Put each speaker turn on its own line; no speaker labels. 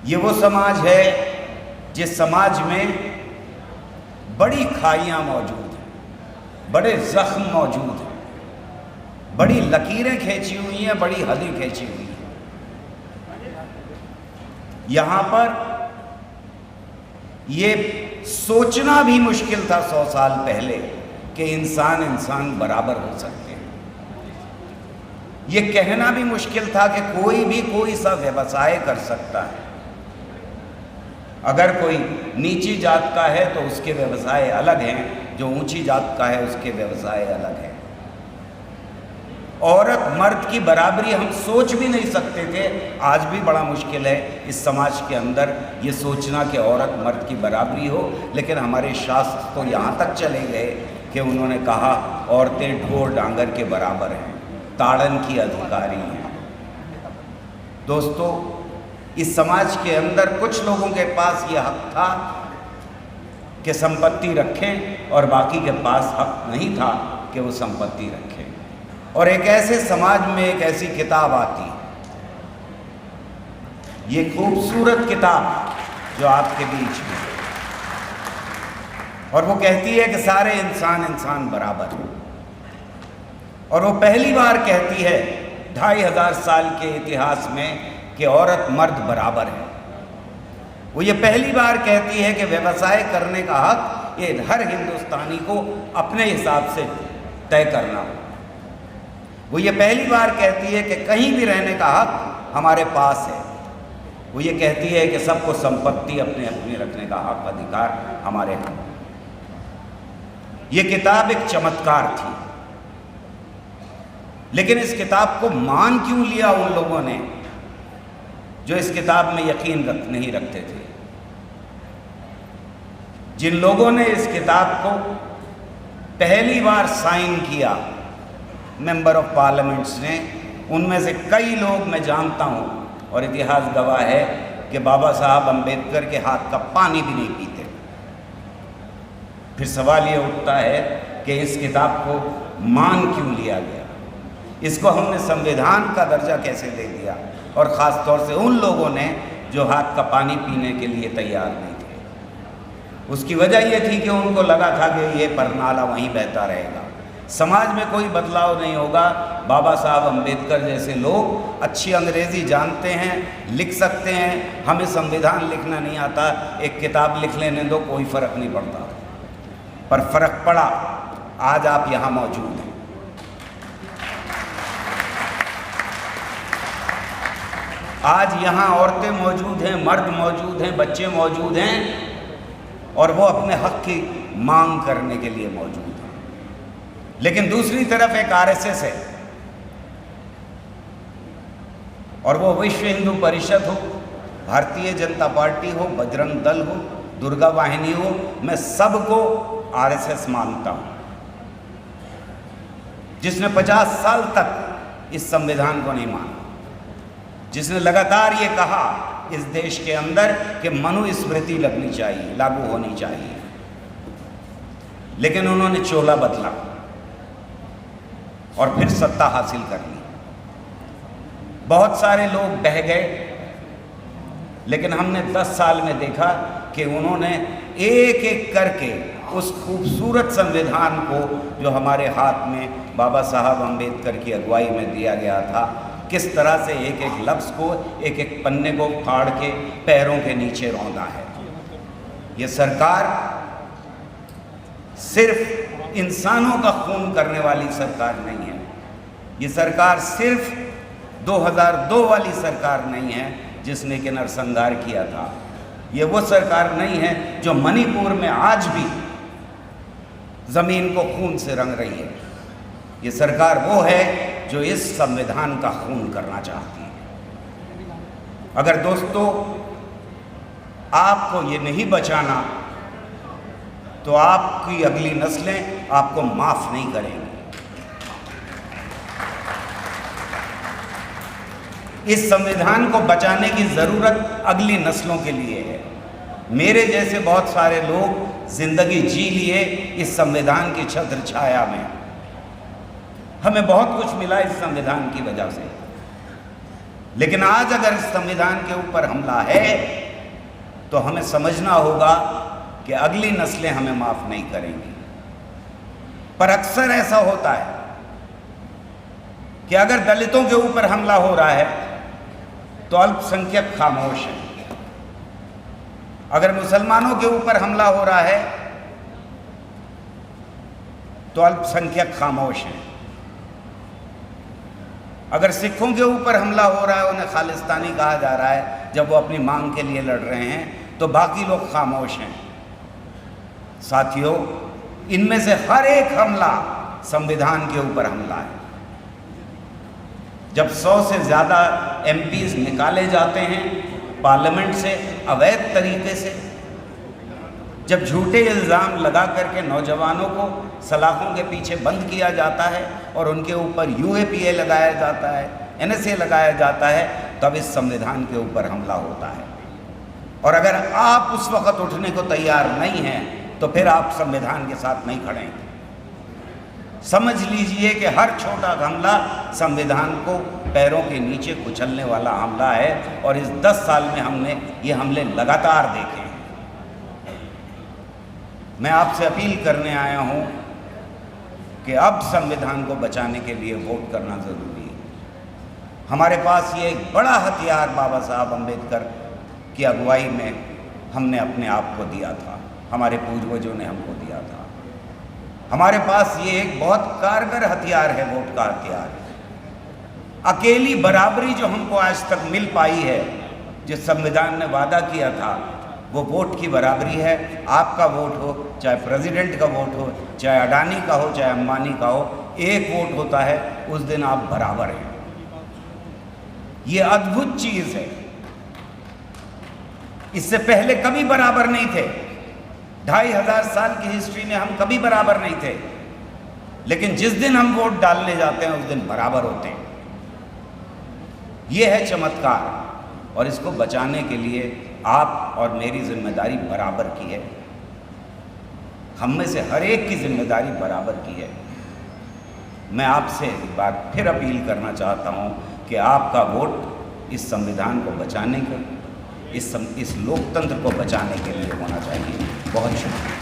ये वो समाज है जिस समाज में बड़ी खाइयाँ मौजूद हैं, बड़े जख्म मौजूद हैं, बड़ी लकीरें खींची हुई हैं, बड़ी हदें खींची हुई हैं। यहाँ पर ये सोचना भी मुश्किल था 100 साल पहले कि इंसान इंसान बराबर हो सकते हैं। ये कहना भी मुश्किल था कि कोई भी कोई सा व्यवसाय कर सकता है। अगर कोई नीची जात का है तो उसके व्यवसाय अलग हैं, जो ऊंची जात का है उसके व्यवसाय अलग हैं। औरत मर्द की बराबरी हम सोच भी नहीं सकते थे, आज भी बड़ा मुश्किल है इस समाज के अंदर ये सोचना कि औरत मर्द की बराबरी हो। लेकिन हमारे शास्त्र तो यहाँ तक चले गए कि उन्होंने कहा औरतें ढोर डांगर के बराबर हैं, ताड़न की अधिकारी हैं। दोस्तों, इस समाज के अंदर कुछ लोगों के पास ये हक था कि संपत्ति रखें और बाकी के पास हक नहीं था कि वो संपत्ति रखें। और एक ऐसे समाज में एक ऐसी किताब आती है, ये खूबसूरत किताब जो आपके बीच में, और वो कहती है कि सारे इंसान इंसान बराबर हैं। और वो पहली बार कहती है 2500 साल के इतिहास में कि औरत मर्द बराबर है। वो ये पहली बार कहती है कि व्यवसाय करने का हक ये हर हिंदुस्तानी को अपने हिसाब से तय करना हो। वो ये पहली बार कहती है कि कहीं भी रहने का हक हमारे पास है। वो ये कहती है कि सबको संपत्ति अपने अपने रखने का हक, अधिकार हमारे यहाँ। ये किताब एक चमत्कार थी, लेकिन इस किताब को मान क्यों लिया उन लोगों ने जो इस किताब में यकीन नहीं रखते थे? जिन लोगों ने इस किताब को पहली बार साइन किया, मेंबर ऑफ पार्लियामेंट्स ने, उनमें से कई लोग मैं जानता हूं और इतिहास गवाह है कि बाबा साहब अंबेडकर के हाथ का पानी भी नहीं पीते। फिर सवाल ये उठता है कि इस किताब को मान क्यों लिया गया, इसको हमने संविधान का दर्जा कैसे दे दिया, और ख़ास तौर से उन लोगों ने जो हाथ का पानी पीने के लिए तैयार नहीं थे। उसकी वजह ये थी कि उनको लगा था कि ये परनाला वहीं बहता रहेगा, समाज में कोई बदलाव नहीं होगा। बाबा साहब अंबेडकर जैसे लोग अच्छी अंग्रेज़ी जानते हैं, लिख सकते हैं, हमें संविधान लिखना नहीं आता, एक किताब लिख लेने दो, कोई फ़र्क नहीं पड़ता। पर फ़र्क पड़ा, आज आप यहाँ मौजूद हैं। आज यहाँ औरतें मौजूद हैं, मर्द मौजूद हैं, बच्चे मौजूद हैं, और वो अपने हक की मांग करने के लिए मौजूद हैं। लेकिन दूसरी तरफ एक आरएसएस है, और वो विश्व हिंदू परिषद हो, भारतीय जनता पार्टी हो, बजरंग दल हो, दुर्गा वाहिनी हो, मैं सबको आरएसएस मानता हूँ, जिसने 50 साल तक इस संविधान को नहीं माना, जिसने लगातार ये कहा इस देश के अंदर कि मनुस्मृति लगनी चाहिए, लागू होनी चाहिए। लेकिन उन्होंने चोला बदला और फिर सत्ता हासिल कर ली। बहुत सारे लोग बह गए, लेकिन हमने 10 साल में देखा कि उन्होंने एक एक करके उस खूबसूरत संविधान को जो हमारे हाथ में बाबा साहब अंबेडकर की अगुवाई में दिया गया था, किस तरह से एक एक लफ्ज़ को, एक एक पन्ने को फाड़ के पैरों के नीचे रौंदा है। ये सरकार सिर्फ इंसानों का खून करने वाली सरकार नहीं है। ये सरकार सिर्फ 2002 वाली सरकार नहीं है जिसने कि नरसंहार किया था। ये वो सरकार नहीं है जो मणिपुर में आज भी ज़मीन को खून से रंग रही है। ये सरकार वो है जो इस संविधान का खून करना चाहती है। अगर दोस्तों आपको ये नहीं बचाना तो आपकी अगली नस्लें आपको माफ़ नहीं करेंगी। इस संविधान को बचाने की ज़रूरत अगली नस्लों के लिए है। मेरे जैसे बहुत सारे लोग ज़िंदगी जी लिए इस संविधान की छत्र छाया में। हमें बहुत कुछ मिला इस संविधान की वजह से। लेकिन आज अगर इस संविधान के ऊपर हमला है तो हमें समझना होगा कि अगली नस्लें हमें माफ नहीं करेंगी। पर अक्सर ऐसा होता है कि अगर दलितों के ऊपर हमला हो रहा है तो अल्पसंख्यक खामोश हैं, अगर मुसलमानों के ऊपर हमला हो रहा है तो अल्पसंख्यक खामोश हैं, अगर सिखों के ऊपर हमला हो रहा है, उन्हें खालिस्तानी कहा जा रहा है जब वो अपनी मांग के लिए लड़ रहे हैं, तो बाकी लोग खामोश हैं। साथियों, इनमें से हर एक हमला संविधान के ऊपर हमला है। जब 100 से ज़्यादा एमपीज निकाले जाते हैं पार्लियामेंट से अवैध तरीके से, जब झूठे इल्ज़ाम लगा करके नौजवानों को सलाखों के पीछे बंद किया जाता है और उनके ऊपर यूएपीए लगाया जाता है, एनएसए लगाया जाता है, तब इस संविधान के ऊपर हमला होता है। और अगर आप उस वक़्त उठने को तैयार नहीं हैं तो फिर आप संविधान के साथ नहीं खड़े हैं। समझ लीजिए कि हर छोटा हमला संविधान को पैरों के नीचे कुचलने वाला हमला है, और इस 10 साल में हमने ये हमले लगातार देखे हैं। मैं आपसे अपील करने आया हूँ कि अब संविधान को बचाने के लिए वोट करना ज़रूरी है। हमारे पास ये एक बड़ा हथियार बाबा साहब अम्बेडकर की अगुवाई में हमने अपने आप को दिया था, हमारे पूर्वजों ने हमको दिया था। हमारे पास ये एक बहुत कारगर हथियार है, वोट का हथियार। अकेली बराबरी जो हमको आज तक मिल पाई है, जिस संविधान ने वादा किया था, वो वोट की बराबरी है। आपका वोट हो, चाहे प्रेसिडेंट का वोट हो, चाहे अडानी का हो, चाहे अंबानी का हो, एक वोट होता है, उस दिन आप बराबर हैं। ये अद्भुत चीज़ है, इससे पहले कभी बराबर नहीं थे। 2500 साल की हिस्ट्री में हम कभी बराबर नहीं थे, लेकिन जिस दिन हम वोट डालने जाते हैं उस दिन बराबर होते हैं। यह है चमत्कार, और इसको बचाने के लिए आप और मेरी जिम्मेदारी बराबर की है। हम में से हर एक की जिम्मेदारी बराबर की है। मैं आपसे एक बार फिर अपील करना चाहता हूं कि आपका वोट इस संविधान को बचाने के, इस लोकतंत्र को बचाने के लिए होना चाहिए। बहुत शुक्रिया।